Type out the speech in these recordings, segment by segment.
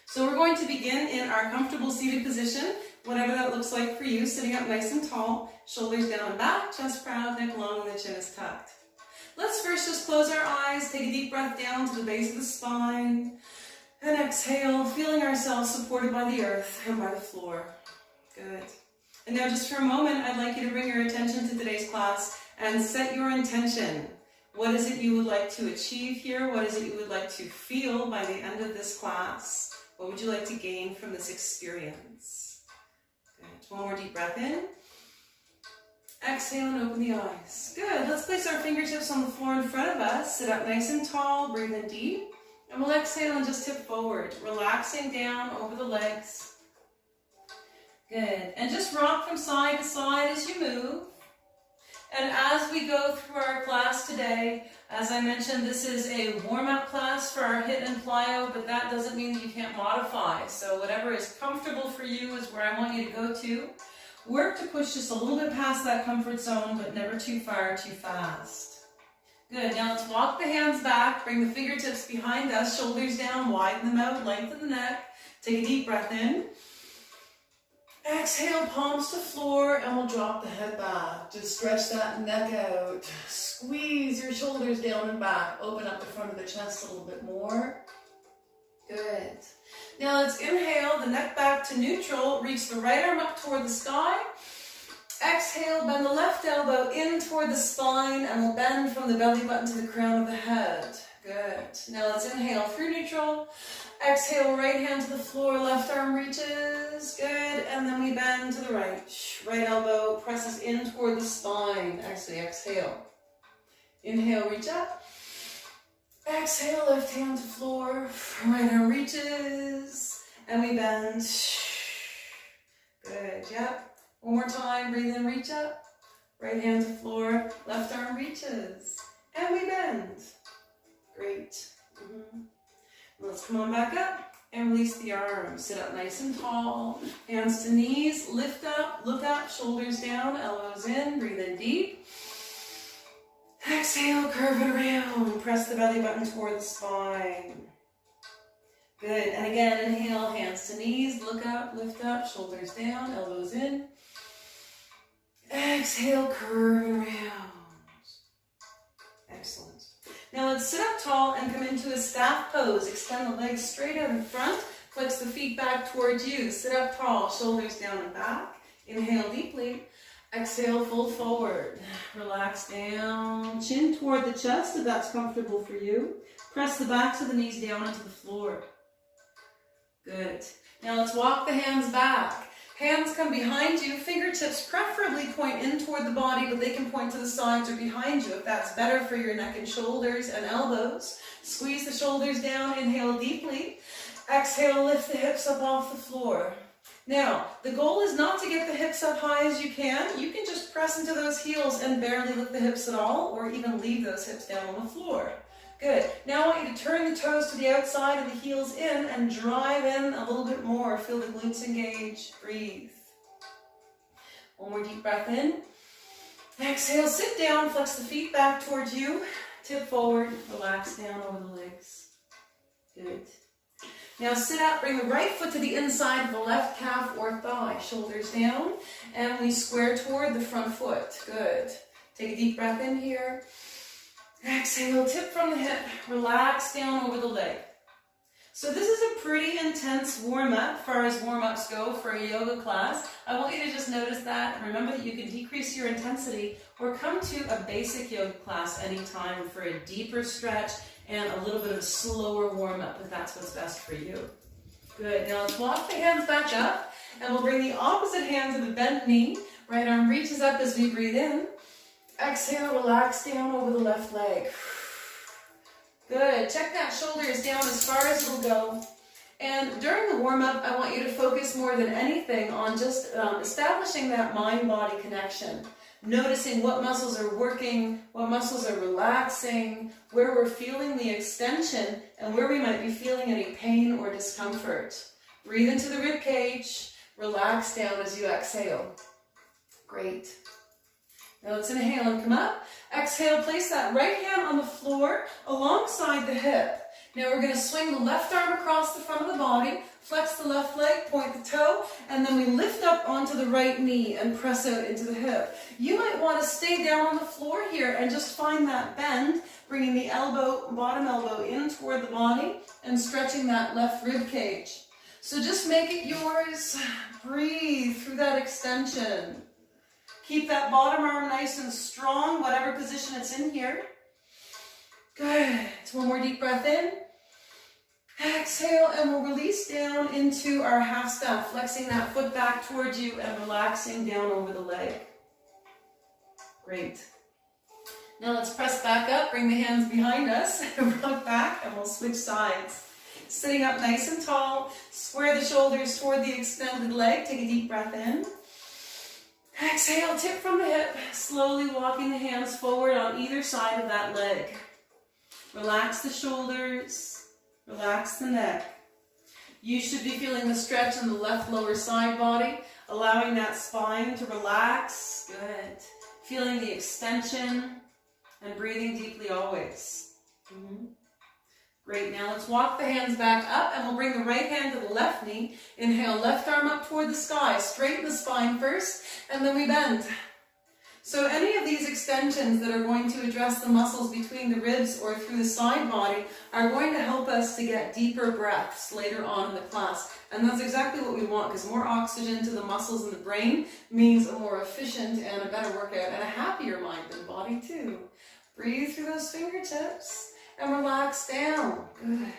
So we're going to begin in our comfortable seated position, whatever that looks like for you, sitting up nice and tall, shoulders down and back, chest proud, neck long, and the chin is tucked. Let's first just close our eyes, take a deep breath down to the base of the spine, and exhale, feeling ourselves supported by the earth and by the floor. Good. And now just for a moment, I'd like you to bring your attention to today's class and set your intention. What is it you would like to achieve here? What is it you would like to feel by the end of this class? What would you like to gain from this experience? Good. One more deep breath in. Exhale and open the eyes. Good. Let's place our fingertips on the floor in front of us. Sit up nice and tall. Breathe in deep. And we'll exhale and just tip forward, relaxing down over the legs. Good. And just rock from side to side as you move. And as we go through our class today, as I mentioned, this is a warm-up class for our HIIT and plyo, but that doesn't mean that you can't modify. So whatever is comfortable for you is where I want you to go to. Work to push just a little bit past that comfort zone, but never too far, too fast. Good. Now let's walk the hands back, bring the fingertips behind us, shoulders down, widen them out, lengthen the neck. Take a deep breath in. Exhale, palms to floor, and we'll drop the head back. Just stretch that neck out. Squeeze your shoulders down and back. Open up the front of the chest a little bit more. Good. Now let's inhale, the neck back to neutral. Reach the right arm up toward the sky. Exhale, bend the left elbow in toward the spine, and we'll bend from the belly button to the crown of the head. Good. Now let's inhale through neutral. Exhale, right hand to the floor, left arm reaches. Good. And then we bend to the right. Right elbow presses in toward the spine. Actually, exhale. Inhale, reach up. Exhale, left hand to floor. Right arm reaches. And we bend. Good. Yep. One more time. Breathe in, reach up. Right hand to floor. Left arm reaches. And we bend. Great. Let's come on back up and release the arms. Sit up nice and tall. Hands to knees. Lift up, look up, shoulders down, elbows in. Breathe in deep. Exhale, curve it around. Press the belly button toward the spine. Good. And again, inhale, hands to knees. Look up, lift up, shoulders down, elbows in. Exhale, curve it around. Excellent. Now let's sit up tall and come into a staff pose. Extend the legs straight out in front. Flex the feet back towards you. Sit up tall, shoulders down and back. Inhale deeply. Exhale, fold forward. Relax down. Chin toward the chest if that's comfortable for you. Press the backs of the knees down into the floor. Good. Now let's walk the hands back. Hands come behind you, fingertips preferably point in toward the body, but they can point to the sides or behind you if that's better for your neck and shoulders and elbows. Squeeze the shoulders down, inhale deeply. Exhale, lift the hips up off the floor. Now, the goal is not to get the hips up high as you can. You can just press into those heels and barely lift the hips at all, or even leave those hips down on the floor. Good. Now I want you to turn the toes to the outside and the heels in and drive in a little bit more. Feel the glutes engage. Breathe. One more deep breath in. Exhale, sit down, flex the feet back towards you. Tip forward, relax down over the legs. Good. Now sit up, bring the right foot to the inside of the left calf or thigh. Shoulders down, and we square toward the front foot. Good. Take a deep breath in here. Exhale, tip from the hip, relax down over the leg. So this is a pretty intense warm-up, as far as warm-ups go for a yoga class. I want you to just notice that and remember that you can decrease your intensity or come to a basic yoga class anytime for a deeper stretch and a little bit of a slower warm-up if that's what's best for you. Good. Now let's walk the hands back up and we'll bring the opposite hand to the bent knee. Right arm reaches up as we breathe in. Exhale, relax down over the left leg. Good. Check that shoulders down as far as it'll go. And during the warm-up, I want you to focus more than anything on just establishing that mind-body connection. Noticing what muscles are working, what muscles are relaxing, where we're feeling the extension, and where we might be feeling any pain or discomfort. Breathe into the rib cage. Relax down as you exhale. Great. Now let's inhale and come up. Exhale, place that right hand on the floor alongside the hip. Now we're going to swing the left arm across the front of the body, flex the left leg, point the toe, and then we lift up onto the right knee and press out into the hip. You might want to stay down on the floor here and just find that bend, bringing the elbow, bottom elbow in toward the body and stretching that left rib cage. So just make it yours. Breathe through that extension. Keep that bottom arm nice and strong, whatever position it's in here. Good. One more deep breath in. Exhale, and we'll release down into our half staff, flexing that foot back towards you and relaxing down over the leg. Great. Now let's press back up, bring the hands behind us, rock back, and we'll switch sides. Sitting up nice and tall, square the shoulders toward the extended leg, take a deep breath in. Exhale, tip from the hip, slowly walking the hands forward on either side of that leg. Relax the shoulders. Relax the neck. You should be feeling the stretch in the left lower side body, allowing that spine to relax. Good. Feeling the extension and breathing deeply always. Great. Now let's walk the hands back up and we'll bring the right hand to the left knee. Inhale, left arm up toward the sky. Straighten the spine first and then we bend. So any of these extensions that are going to address the muscles between the ribs or through the side body are going to help us to get deeper breaths later on in the class. And that's exactly what we want, because more oxygen to the muscles in the brain means a more efficient and a better workout and a happier mind and body too. Breathe through those fingertips and relax down. Good.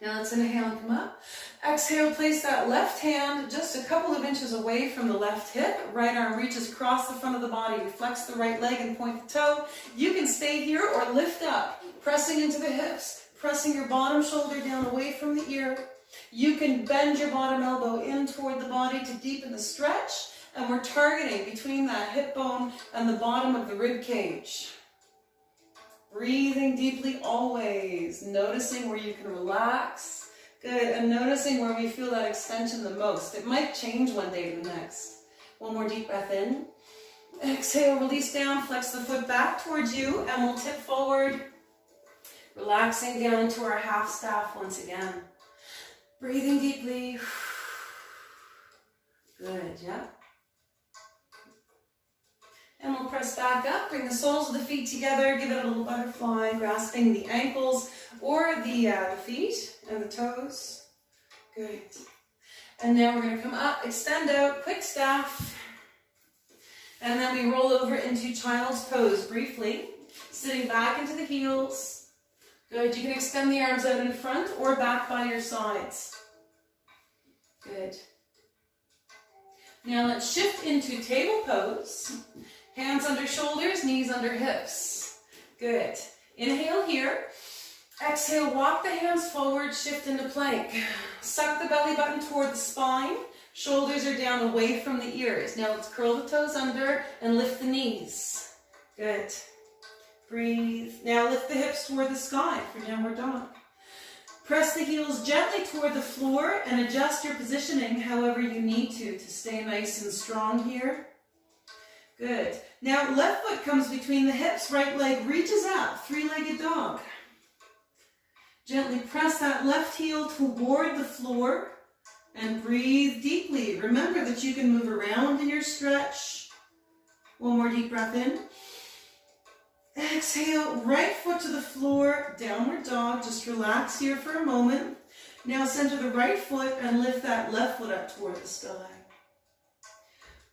Now let's inhale and come up. Exhale, place that left hand just a couple of inches away from the left hip. Right arm reaches across the front of the body. Flex the right leg and point the toe. You can stay here or lift up, pressing into the hips, pressing your bottom shoulder down away from the ear. You can bend your bottom elbow in toward the body to deepen the stretch. And we're targeting between that hip bone and the bottom of the rib cage. Breathing deeply always, noticing where you can relax. Good, and noticing where we feel that extension the most. It might change one day to the next. One more deep breath in. Exhale, release down, flex the foot back towards you, and we'll tip forward. Relaxing down into our half staff once again. Breathing deeply. Good, yeah. And we'll press back up, bring the soles of the feet together, give it a little butterfly, grasping the ankles or the feet and the toes. Good. And now we're going to come up, extend out, quick staff. And then we roll over into child's pose briefly, sitting back into the heels. Good. You can extend the arms out in front or back by your sides. Good. Now let's shift into table pose. Hands under shoulders, knees under hips. Good. Inhale here. Exhale, walk the hands forward, shift into plank. Suck the belly button toward the spine. Shoulders are down away from the ears. Now let's curl the toes under and lift the knees. Good. Breathe. Now lift the hips toward the sky for downward dog. Press the heels gently toward the floor and adjust your positioning however you need to stay nice and strong here. Good. Now left foot comes between the hips, right leg reaches out, three-legged dog. Gently press that left heel toward the floor and breathe deeply. Remember that you can move around in your stretch. One more deep breath in. Exhale, right foot to the floor, downward dog. Just relax here for a moment. Now center the right foot and lift that left foot up toward the sky.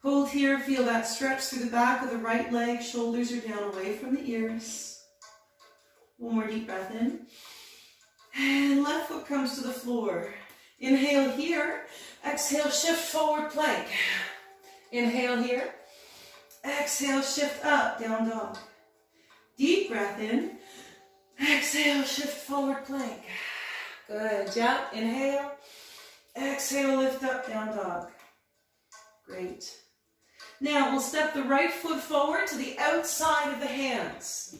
Hold here, feel that stretch through the back of the right leg. Shoulders are down away from the ears. One more deep breath in. And left foot comes to the floor. Inhale here. Exhale, shift forward plank. Inhale here. Exhale, shift up, down dog. Deep breath in. Exhale, shift forward plank. Good job. Inhale. Exhale, lift up, down dog. Great. Now we'll step the right foot forward to the outside of the hands.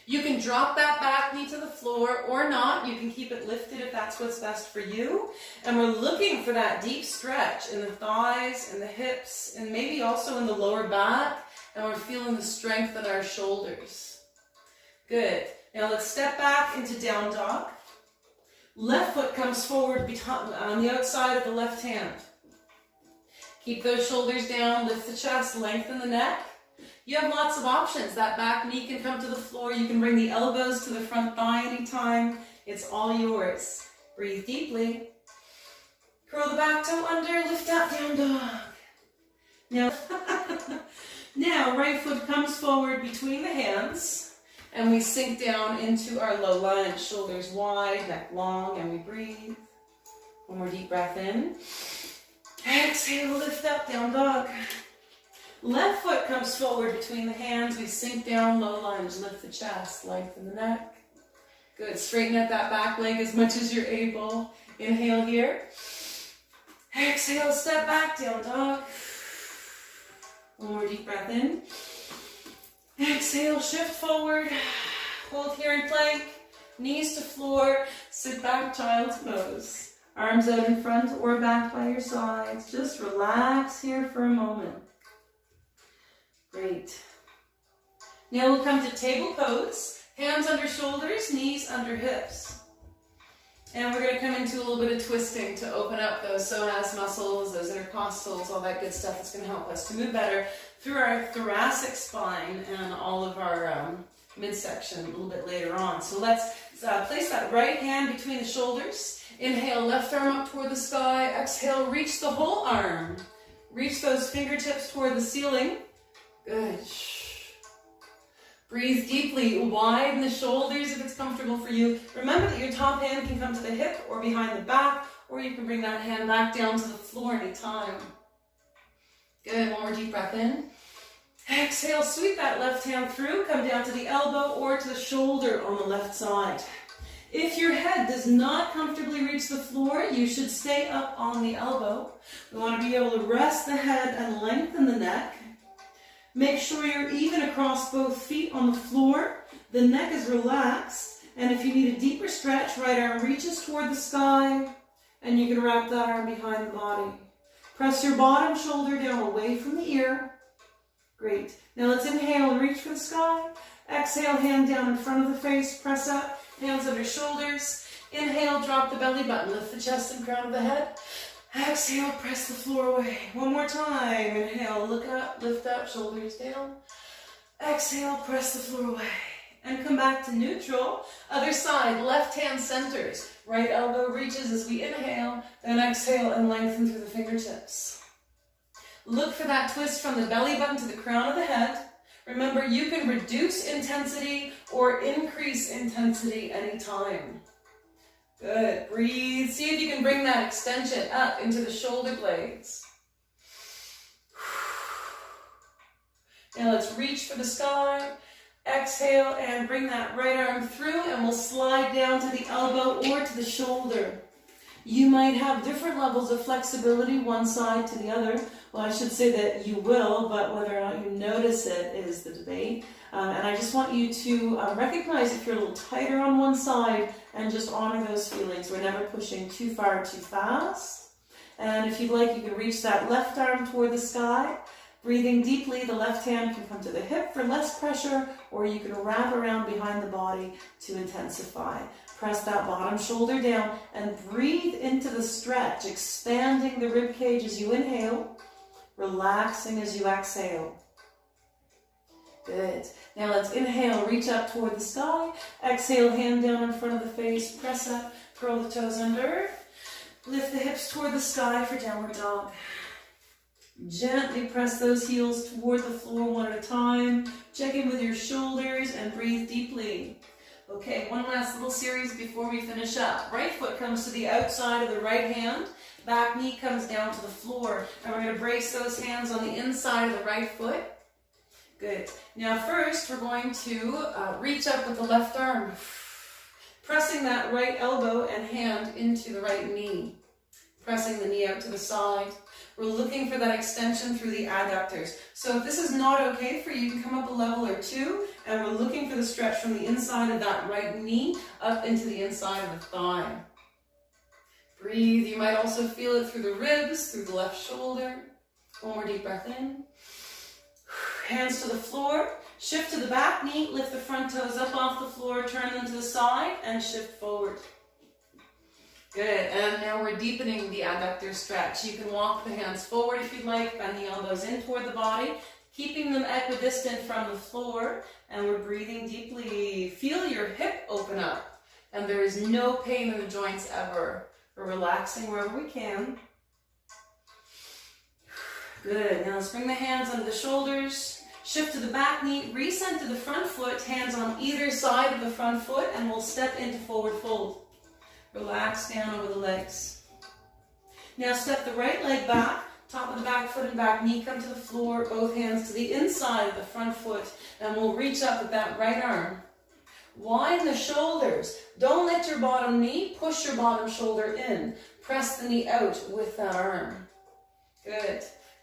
You can drop that back knee to the floor or not. You can keep it lifted if that's what's best for you. And we're looking for that deep stretch in the thighs and the hips and maybe also in the lower back. And we're feeling the strength in our shoulders. Good. Now let's step back into down dog. Left foot comes forward on the outside of the left hand. Keep those shoulders down, lift the chest, lengthen the neck. You have lots of options. That back knee can come to the floor. You can bring the elbows to the front thigh anytime. It's all yours. Breathe deeply. Curl the back toe under, lift up, down dog. Now right foot comes forward between the hands, and we sink down into our low lunge. Shoulders wide, neck long, and we breathe. One more deep breath in. Exhale, lift up, down dog. Left foot comes forward between the hands. We sink down, low lunge. Lift the chest, lengthen the neck. Good. Straighten out that back leg as much as you're able. Inhale here. Exhale, step back, down dog. One more deep breath in. Exhale, shift forward. Hold here in plank. Knees to floor. Sit back, child's pose. Arms out in front or back by your sides. Just relax here for a moment. Great. Now we'll come to table pose. Hands under shoulders, knees under hips. And we're going to come into a little bit of twisting to open up those psoas muscles, those intercostals, all that good stuff that's going to help us to move better through our thoracic spine and all of our midsection a little bit later on. So let's place that right hand between the shoulders. Inhale, left arm up toward the sky. Exhale, reach the whole arm. Reach those fingertips toward the ceiling. Good. Breathe deeply. Widen the shoulders if it's comfortable for you. Remember that your top hand can come to the hip or behind the back, or you can bring that hand back down to the floor anytime. Good. One more deep breath in. Exhale, sweep that left hand through. Come down to the elbow or to the shoulder on the left side. If your head does not comfortably reach the floor, you should stay up on the elbow. We want to be able to rest the head and lengthen the neck. Make sure you're even across both feet on the floor. The neck is relaxed. And if you need a deeper stretch, right arm reaches toward the sky. And you can wrap that arm behind the body. Press your bottom shoulder down away from the ear. Great. Now let's inhale and reach for the sky. Exhale, hand down in front of the face. Press up. Hands under shoulders. Inhale, drop the belly button. Lift the chest and crown of the head. Exhale, press the floor away. One more time. Inhale, look up, lift up, shoulders down. Exhale, press the floor away. And come back to neutral. Other side, left hand centers. Right elbow reaches as we inhale, then exhale and lengthen through the fingertips. Look for that twist from the belly button to the crown of the head. Remember, you can reduce intensity or increase intensity anytime. Good. Breathe. See if you can bring that extension up into the shoulder blades. Now let's reach for the sky. Exhale and bring that right arm through, and we'll slide down to the elbow or to the shoulder. You might have different levels of flexibility one side to the other. Well, I should say that you will, but whether or not you notice it is the debate. And I just want you to recognize if you're a little tighter on one side and just honor those feelings. We're never pushing too far, too fast. And if you'd like, you can reach that left arm toward the sky. Breathing deeply, the left hand can come to the hip for less pressure, or you can wrap around behind the body to intensify. Press that bottom shoulder down and breathe into the stretch, expanding the rib cage as you inhale, relaxing as you exhale. Good. Now let's inhale, reach up toward the sky. Exhale, hand down in front of the face, press up, curl the toes under. Lift the hips toward the sky for downward dog. Gently press those heels toward the floor one at a time. Check in with your shoulders and breathe deeply. Okay, one last little series before we finish up. Right foot comes to the outside of the right hand. Back knee comes down to the floor. And we're going to brace those hands on the inside of the right foot. Good. Now first, we're going to reach up with the left arm. Pressing that right elbow and hand into the right knee. Pressing the knee out to the side. We're looking for that extension through the adductors. So if this is not okay for you, you can come up a level or two, and we're looking for the stretch from the inside of that right knee up into the inside of the thigh. Breathe. You might also feel it through the ribs, through the left shoulder. One more deep breath in. Hands to the floor. Shift to the back knee, lift the front toes up off the floor, turn them to the side, and shift forward. Good, and now we're deepening the adductor stretch. You can walk the hands forward if you'd like, bend the elbows in toward the body, keeping them equidistant from the floor, and we're breathing deeply. Feel your hip open up, and there is no pain in the joints ever. We're relaxing wherever we can. Good, now let's bring the hands under the shoulders, shift to the back knee, recenter the front foot, hands on either side of the front foot, and we'll step into forward fold. Relax down over the legs. Now step the right leg back, top of the back foot and back knee come to the floor, both hands to the inside of the front foot, and we'll reach up with that right arm. Widen the shoulders. Don't let your bottom knee push your bottom shoulder in. Press the knee out with that arm. Good.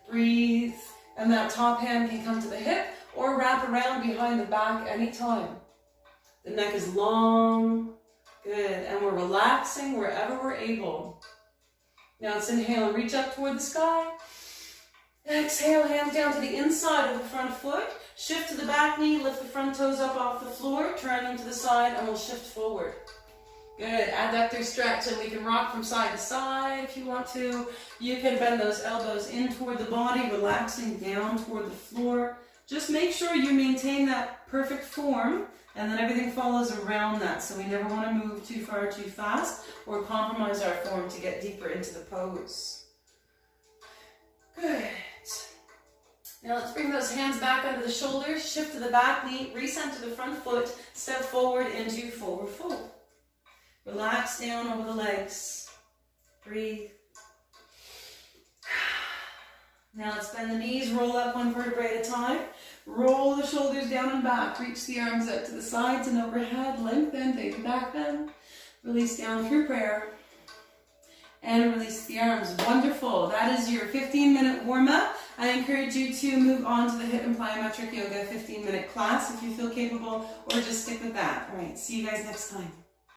Breathe. And that top hand can come to the hip or wrap around behind the back anytime. The neck is long. Good. And we're relaxing wherever we're able. Now let's inhale and reach up toward the sky. Exhale, hands down to the inside of the front foot. Shift to the back knee, lift the front toes up off the floor, turn them to the side, and we'll shift forward. Good. Adductor stretch, and we can rock from side to side if you want to. You can bend those elbows in toward the body, relaxing down toward the floor. Just make sure you maintain that perfect form, and then everything follows around that. So we never want to move too far too fast or compromise our form to get deeper into the pose. Good. Now let's bring those hands back under the shoulders, shift to the back knee, recenter the front foot, step forward into forward fold. Relax down over the legs. Breathe. Now let's bend the knees, roll up one vertebrae at a time. Roll the shoulders down and back. Reach the arms out to the sides and overhead. Lengthen, take the back bend. Release down through prayer. And release the arms. Wonderful. That is your 15-minute warm-up. I encourage you to move on to the HIIT and Plyometric Yoga 15-minute class if you feel capable, or just stick with that. All right, see you guys next time.